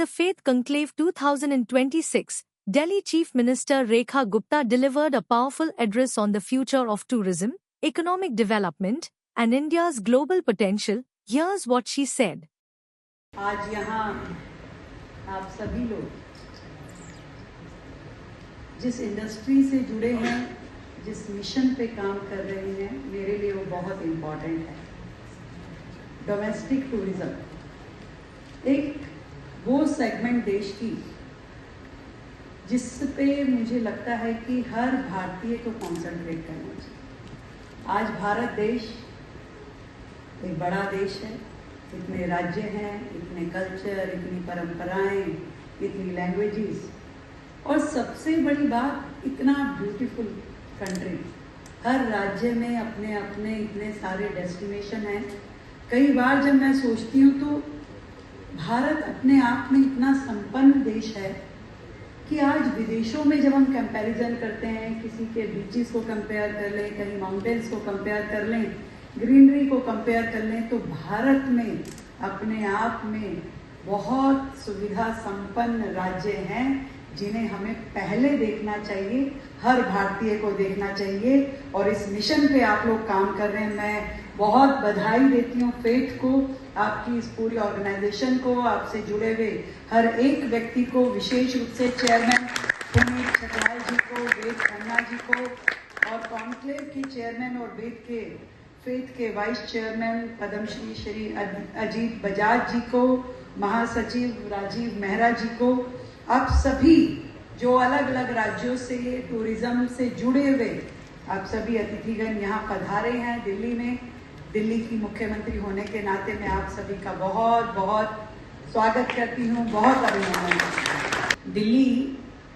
the Faith Conclave 2026, Delhi Chief Minister Rekha Gupta delivered a powerful address on the future of tourism, economic development, and India's global potential. Here's what she said. आज यहाँ आप सभी लोग जिस industry से जुड़े हैं, जिस मिशन पे काम कर रहे हैं, मेरे लिए वो बहुत इम्पोर्टेंट है। डोमेस्टिक टूरिज्म एक वो सेगमेंट देश की जिस पे मुझे लगता है कि हर भारतीय को कॉन्सेंट्रेट करना चाहिए। आज भारत देश एक बड़ा देश है, इतने राज्य हैं, इतने कल्चर, इतनी परंपराएं, इतनी लैंग्वेजेस, और सबसे बड़ी बात इतना ब्यूटीफुल कंट्री। हर राज्य में अपने अपने इतने सारे डेस्टिनेशन हैं। कई बार जब मैं सोचती हूँ तो भारत अपने आप में इतना संपन्न देश है कि आज विदेशों में जब हम कंपैरिजन करते हैं, किसी के बीचेस को कंपेयर कर लें, कहीं माउंटेन्स को कंपेयर कर लें, ग्रीनरी को कंपेयर कर लें, तो भारत में अपने आप में बहुत सुविधा संपन्न राज्य हैं जिन्हें हमें पहले देखना चाहिए, हर भारतीय को देखना चाहिए। और इस मिशन पे आप लोग काम कर रहे हैं, मैं बहुत बधाई देती हूँ फेथ को, आपकी इस पूरी ऑर्गेनाइजेशन को, आपसे जुड़े हुए हर एक व्यक्ति को, विशेष रूप से चेयरमैन पुनीत छटवाल जी को, वेद खन्ना जी को, और कॉन्क्लेव के चेयरमैन और वेद के फेथ के वाइस चेयरमैन पद्मश्री श्री अजीत बजाज जी को, महासचिव राजीव मेहरा जी को, आप सभी जो अलग अलग राज्यों से टूरिज्म से जुड़े हुए आप सभी अतिथिगण यहाँ पधारे हैं दिल्ली में। दिल्ली की मुख्यमंत्री होने के नाते मैं आप सभी का बहुत बहुत स्वागत करती हूँ, बहुत अभिनंदन करती हूँ।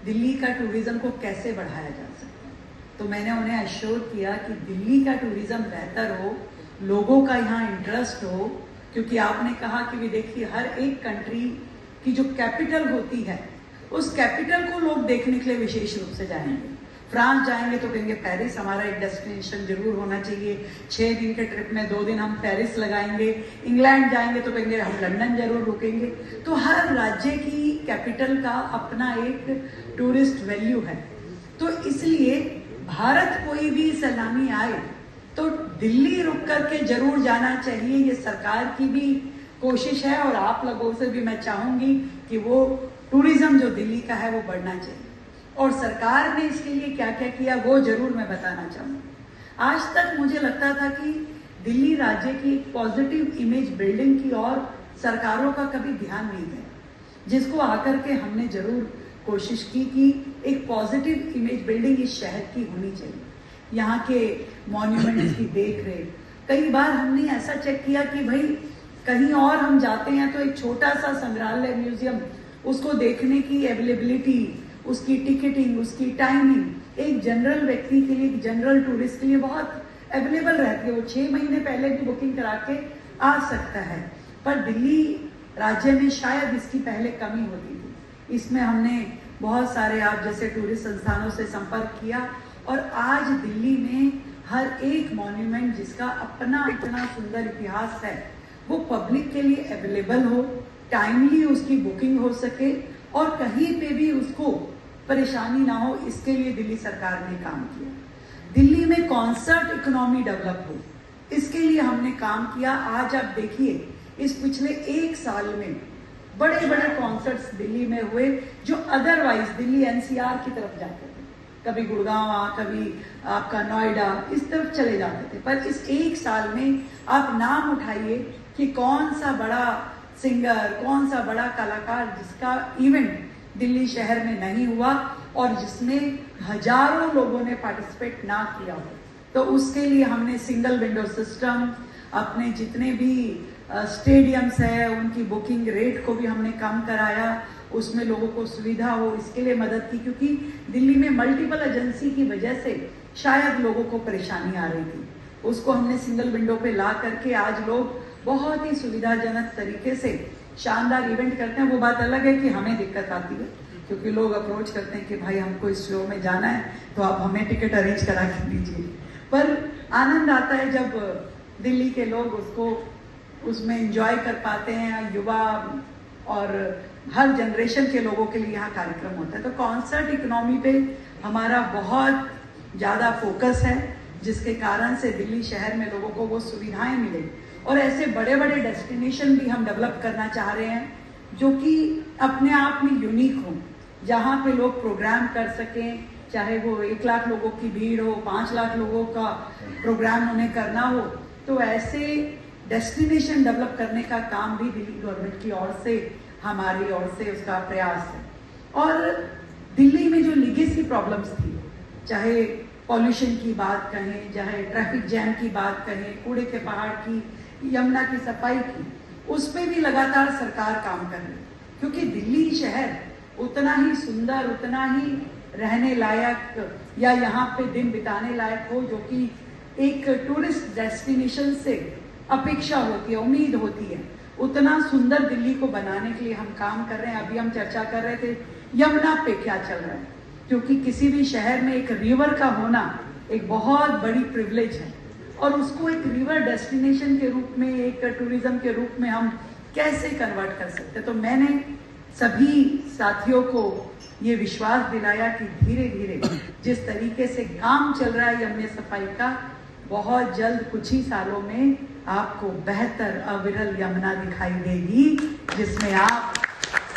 दिल्ली का टूरिज्म को कैसे बढ़ाया जा सकता है, तो मैंने उन्हें अश्योर किया कि दिल्ली का टूरिज्म बेहतर हो, लोगों का यहाँ इंटरेस्ट हो, क्योंकि आपने कहा कि भी देखिए हर एक कंट्री की जो कैपिटल होती है उस कैपिटल को लोग देखने के लिए विशेष रूप से जाएंगे। फ्रांस जाएंगे तो कहेंगे पेरिस हमारा एक डेस्टिनेशन जरूर होना चाहिए, 6 दिन के ट्रिप में 2 दिन हम पेरिस लगाएंगे। इंग्लैंड जाएंगे तो कहेंगे हम लंदन जरूर रुकेंगे। तो हर राज्य की कैपिटल का अपना एक टूरिस्ट वैल्यू है। तो इसलिए भारत कोई भी सैलानी आए तो दिल्ली रुक करके जरूर जाना चाहिए। ये सरकार की भी कोशिश है और आप लोगों से भी मैं चाहूंगी कि वो टूरिज्म जो दिल्ली का है वो बढ़ना चाहिए। और सरकार ने इसके लिए क्या क्या किया वो जरूर मैं बताना चाहूंगी। आज तक मुझे लगता था कि दिल्ली राज्य की एक पॉजिटिव इमेज बिल्डिंग की और सरकारों का कभी ध्यान नहीं गया, जिसको आकर के हमने जरूर कोशिश की कि एक पॉजिटिव इमेज बिल्डिंग इस शहर की होनी चाहिए। यहाँ के मॉन्यूमेंट्स की देख रेख, कई बार हमने ऐसा चेक किया कि भाई कहीं और हम जाते हैं तो एक छोटा सा संग्रहालय म्यूजियम, उसको देखने की अवेलेबिलिटी, उसकी टिकटिंग, उसकी टाइमिंग एक जनरल व्यक्ति के लिए, जनरल टूरिस्ट के लिए बहुत अवेलेबल रहती है। वो 6 महीने पहले भी बुकिंग करा के आ सकता है, पर दिल्ली राज्य में शायद इसकी पहले कमी होती थी। इसमें हमने बहुत सारे आप जैसे टूरिस्ट संस्थानों से संपर्क किया और आज दिल्ली में हर एक मॉन्यूमेंट जिसका अपना इतना सुंदर इतिहास है वो पब्लिक के लिए अवेलेबल हो, टाइमली उसकी बुकिंग हो सके और कहीं पे भी उसको परेशानी ना हो, इसके लिए दिल्ली सरकार ने काम किया। दिल्ली में कॉन्सर्ट इकोनॉमी डेवलप हो, इसके लिए हमने काम किया। आज आप देखिए इस पिछले 1 साल में बड़े बड़े कॉन्सर्ट्स दिल्ली में हुए जो अदरवाइज दिल्ली एनसीआर की तरफ जाते थे, कभी गुड़गांव, कभी आपका नोएडा, इस तरफ चले जाते थे। पर इस 1 साल में आप नाम उठाइए कि कौन सा बड़ा सिंगर, कौन सा बड़ा कलाकार जिसका इवेंट दिल्ली शहर में नहीं हुआ और जिसमें हजारों लोगों ने पार्टिसिपेट ना किया हो। तो उसके लिए हमने सिंगल विंडो सिस्टम, अपने जितने भी स्टेडियम्स है उनकी बुकिंग रेट को भी हमने कम कराया, उसमें लोगों को सुविधा हो इसके लिए मदद की, क्योंकि दिल्ली में मल्टीपल एजेंसी की वजह से शायद लोगों को परेशानी आ रही थी। उसको हमने सिंगल विंडो पे ला करके आज लोग बहुत ही सुविधाजनक तरीके से शानदार इवेंट करते हैं। वो बात अलग है कि हमें दिक्कत आती है, क्योंकि लोग अप्रोच करते हैं कि भाई हमको इस शो में जाना है तो आप हमें टिकट अरेंज करा के दीजिए। पर आनंद आता है जब दिल्ली के लोग उसको उसमें एंजॉय कर पाते हैं, युवा और हर जनरेशन के लोगों के लिए यहाँ कार्यक्रम होता है। तो कॉन्सर्ट इकोनॉमी पे हमारा बहुत ज़्यादा फोकस है, जिसके कारण से दिल्ली शहर में लोगों को वो सुविधाएं मिले। और ऐसे बड़े बड़े डेस्टिनेशन भी हम डेवलप करना चाह रहे हैं जो कि अपने आप में यूनिक हो, जहाँ पे लोग प्रोग्राम कर सकें, चाहे वो 1 लाख लोगों की भीड़ हो, 5 लाख लोगों का प्रोग्राम उन्हें करना हो। तो ऐसे डेस्टिनेशन डेवलप करने का काम भी दिल्ली गवर्नमेंट की ओर से, हमारी ओर से उसका प्रयास है। और दिल्ली में जो लीगेसी प्रॉब्लम्स थी, चाहे पॉल्यूशन की बात कहें, चाहे ट्रैफिक जैम की बात कहें, कूड़े के पहाड़ की, यमुना की सफाई की, उस पर भी लगातार सरकार काम कर रही है। क्योंकि दिल्ली शहर उतना ही सुंदर, उतना ही रहने लायक या यहाँ पे दिन बिताने लायक हो, जो कि एक टूरिस्ट डेस्टिनेशन से अपेक्षा होती है, उम्मीद होती है, उतना सुंदर दिल्ली को बनाने के लिए हम काम कर रहे हैं। अभी हम चर्चा कर रहे थे यमुना पे क्या चल रहा है, क्योंकि किसी भी शहर में एक रिवर का होना एक बहुत बड़ी प्रिविलेज है, और उसको एक रिवर डेस्टिनेशन के रूप में, एक टूरिज्म के रूप में हम कैसे कन्वर्ट कर सकते हैं। तो मैंने सभी साथियों को ये विश्वास दिलाया कि धीरे धीरे जिस तरीके से काम चल रहा है यमुना सफाई का, बहुत जल्द कुछ ही सालों में आपको बेहतर अविरल यमुना दिखाई देगी, जिसमें आप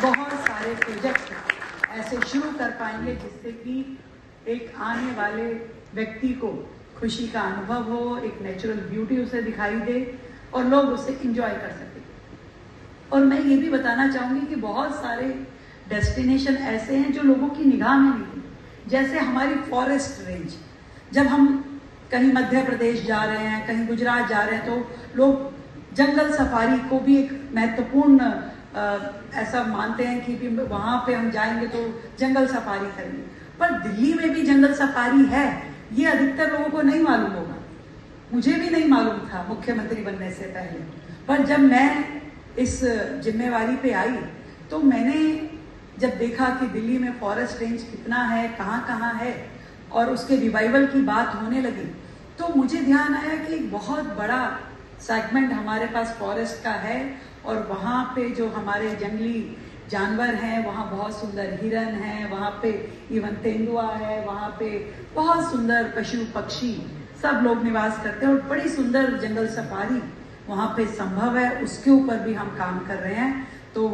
बहुत सारे प्रोजेक्ट ऐसे शुरू कर पाएंगे जिससे कि एक आने वाले व्यक्ति को खुशी का अनुभव हो, एक नेचुरल ब्यूटी उसे दिखाई दे और लोग उसे एंजॉय कर सकें। और मैं ये भी बताना चाहूंगी कि बहुत सारे डेस्टिनेशन ऐसे हैं जो लोगों की निगाह में नहीं है, जैसे हमारी फॉरेस्ट रेंज। जब हम कहीं मध्य प्रदेश जा रहे हैं, कहीं गुजरात जा रहे हैं, तो लोग जंगल सफारी को भी एक महत्वपूर्ण ऐसा मानते हैं कि वहां पे हम जाएंगे तो जंगल सफारी करेंगे। पर दिल्ली में भी जंगल सफारी है, ये अधिकतर लोगों को नहीं मालूम होगा। मुझे भी नहीं मालूम था मुख्यमंत्री बनने से पहले, पर जब मैं इस जिम्मेवारी पे आई तो मैंने जब देखा कि दिल्ली में फॉरेस्ट रेंज कितना है, कहाँ कहाँ है, और उसके रिवाइवल की बात होने लगी, तो मुझे ध्यान आया कि एक बहुत बड़ा सेगमेंट हमारे पास फॉरेस्ट का है, और वहाँ पे जो हमारे जंगली जानवर हैं, वहाँ बहुत सुंदर हिरन हैं, वहाँ पे इवन तेंदुआ है, वहाँ पे बहुत सुंदर पशु पक्षी सब लोग निवास करते हैं, और बड़ी सुंदर जंगल सफारी वहाँ पे संभव है। उसके ऊपर भी हम काम कर रहे हैं। तो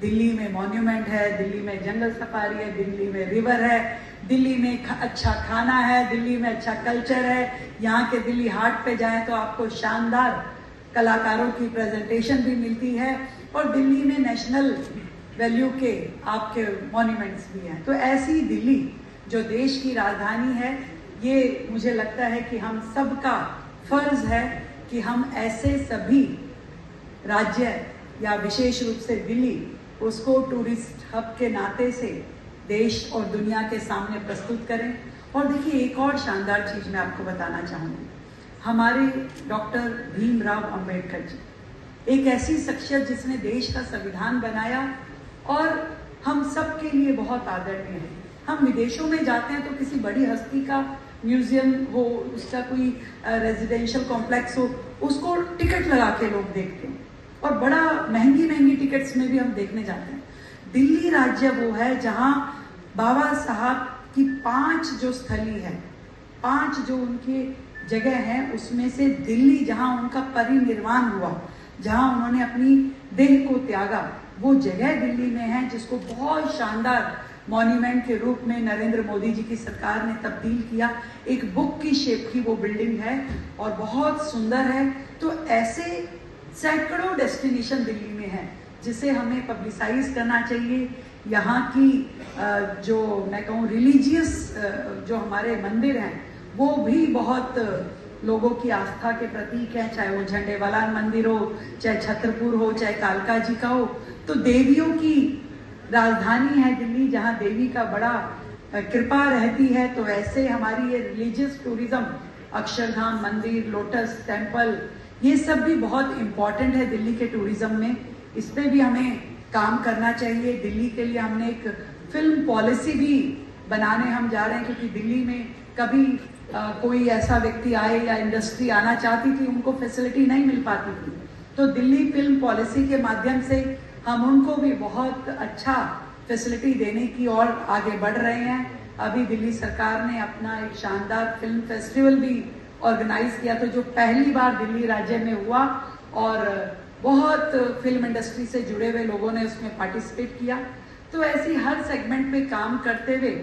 दिल्ली में मॉन्यूमेंट है, दिल्ली में जंगल सफारी है, दिल्ली में रिवर है, दिल्ली में अच्छा खाना है, दिल्ली में अच्छा कल्चर है। यहाँ के दिल्ली हाट पे जाएं तो आपको शानदार कलाकारों की प्रेजेंटेशन भी मिलती है, और दिल्ली में नेशनल वैल्यू के आपके मॉन्यूमेंट्स भी हैं। तो ऐसी दिल्ली जो देश की राजधानी है, ये मुझे लगता है कि हम सबका फर्ज है कि हम ऐसे सभी राज्य या विशेष रूप से दिल्ली, उसको टूरिस्ट हब के नाते से देश और दुनिया के सामने प्रस्तुत करें। और देखिए, एक और शानदार चीज मैं आपको बताना चाहूँगी। हमारे डॉक्टर भीमराव अंबेडकर जी एक ऐसी शख्सियत जिसने देश का संविधान बनाया और हम सब के लिए बहुत आदरणीय है। हम विदेशों में जाते हैं तो किसी बड़ी हस्ती का म्यूजियम हो, उसका कोई रेजिडेंशियल कॉम्प्लेक्स हो, उसको टिकट लगा के लोग देखते हैं, और बड़ा महंगी महंगी टिकट्स में भी हम देखने जाते हैं। दिल्ली राज्य वो है जहां बाबा साहब की 5 जो स्थली है, 5 जो उनकी जगह है, उसमें से दिल्ली जहां उनका परिनिर्वाण हुआ, जहां उन्होंने अपनी देह को त्यागा, वो जगह दिल्ली में है, जिसको बहुत शानदार मॉन्यूमेंट के रूप में नरेंद्र मोदी जी की सरकार ने तब्दील किया। एक बुक की शेप की वो बिल्डिंग है और बहुत सुंदर है। तो ऐसे सैकड़ों डेस्टिनेशन दिल्ली में है जिसे हमें पब्लिसाइज करना चाहिए। यहाँ की जो मैं कहूँ रिलीजियस जो हमारे मंदिर हैं, वो भी बहुत लोगों की आस्था के प्रतीक है, चाहे वो झंडेवाला मंदिर हो, चाहे छतरपुर हो, चाहे कालका जी का हो। तो देवियों की राजधानी है दिल्ली, जहाँ देवी का बड़ा कृपा रहती है। तो ऐसे हमारी ये रिलीजियस टूरिज्म, अक्षरधाम मंदिर, लोटस टेम्पल, ये सब भी बहुत इम्पोर्टेंट है दिल्ली के टूरिज्म में। इस पे भी हमें काम करना चाहिए। दिल्ली के लिए हमने एक फिल्म पॉलिसी भी बनाने हम जा रहे हैं, क्योंकि दिल्ली में कभी कोई ऐसा व्यक्ति आए या इंडस्ट्री आना चाहती थी, उनको फैसिलिटी नहीं मिल पाती थी। तो दिल्ली फिल्म पॉलिसी के माध्यम से हम उनको भी बहुत अच्छा फैसिलिटी देने की ओर आगे बढ़ रहे हैं। अभी दिल्ली सरकार ने अपना एक शानदार फिल्म फेस्टिवल भी ऑर्गेनाइज किया था, जो पहली बार दिल्ली राज्य में हुआ और बहुत फिल्म इंडस्ट्री से जुड़े हुए लोगों ने उसमें पार्टिसिपेट किया। तो ऐसी हर सेगमेंट पे काम करते हुए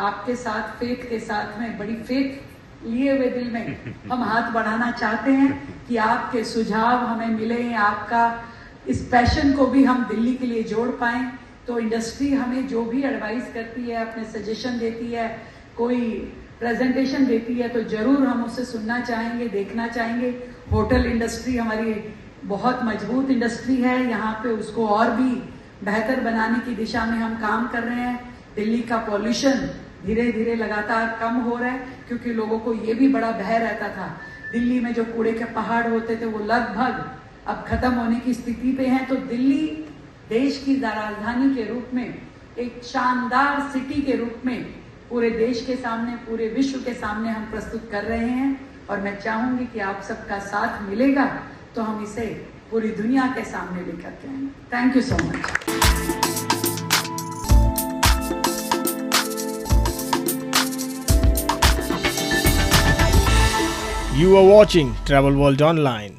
आपके साथ फेथ के साथ में बड़ी फेथ लिए हुए दिल में हम हाथ बढ़ाना चाहते हैं कि आपके सुझाव हमें मिले, आपका इस पैशन को भी हम दिल्ली के लिए जोड़ पाएं। तो इंडस्ट्री हमें जो भी एडवाइस करती है, अपने सजेशन देती है, कोई प्रेजेंटेशन देती है, तो जरूर हम उसे सुनना चाहेंगे, देखना चाहेंगे। होटल इंडस्ट्री हमारी बहुत मजबूत इंडस्ट्री है, यहाँ पे उसको और भी बेहतर बनाने की दिशा में हम काम कर रहे हैं। दिल्ली का पॉल्यूशन धीरे धीरे लगातार कम हो रहा है, क्योंकि लोगों को ये भी बड़ा भय रहता था। दिल्ली में जो कूड़े के पहाड़ होते थे वो लगभग अब खत्म होने की स्थिति पे हैं। तो दिल्ली देश की राजधानी के रूप में, एक शानदार सिटी के रूप में पूरे देश के सामने, पूरे विश्व के सामने हम प्रस्तुत कर रहे हैं। और मैं चाहूंगी कि आप सबका साथ मिलेगा तो हम इसे पूरी दुनिया के सामने लेकर के आएंगे। Thank you so much. You are watching Travel World Online.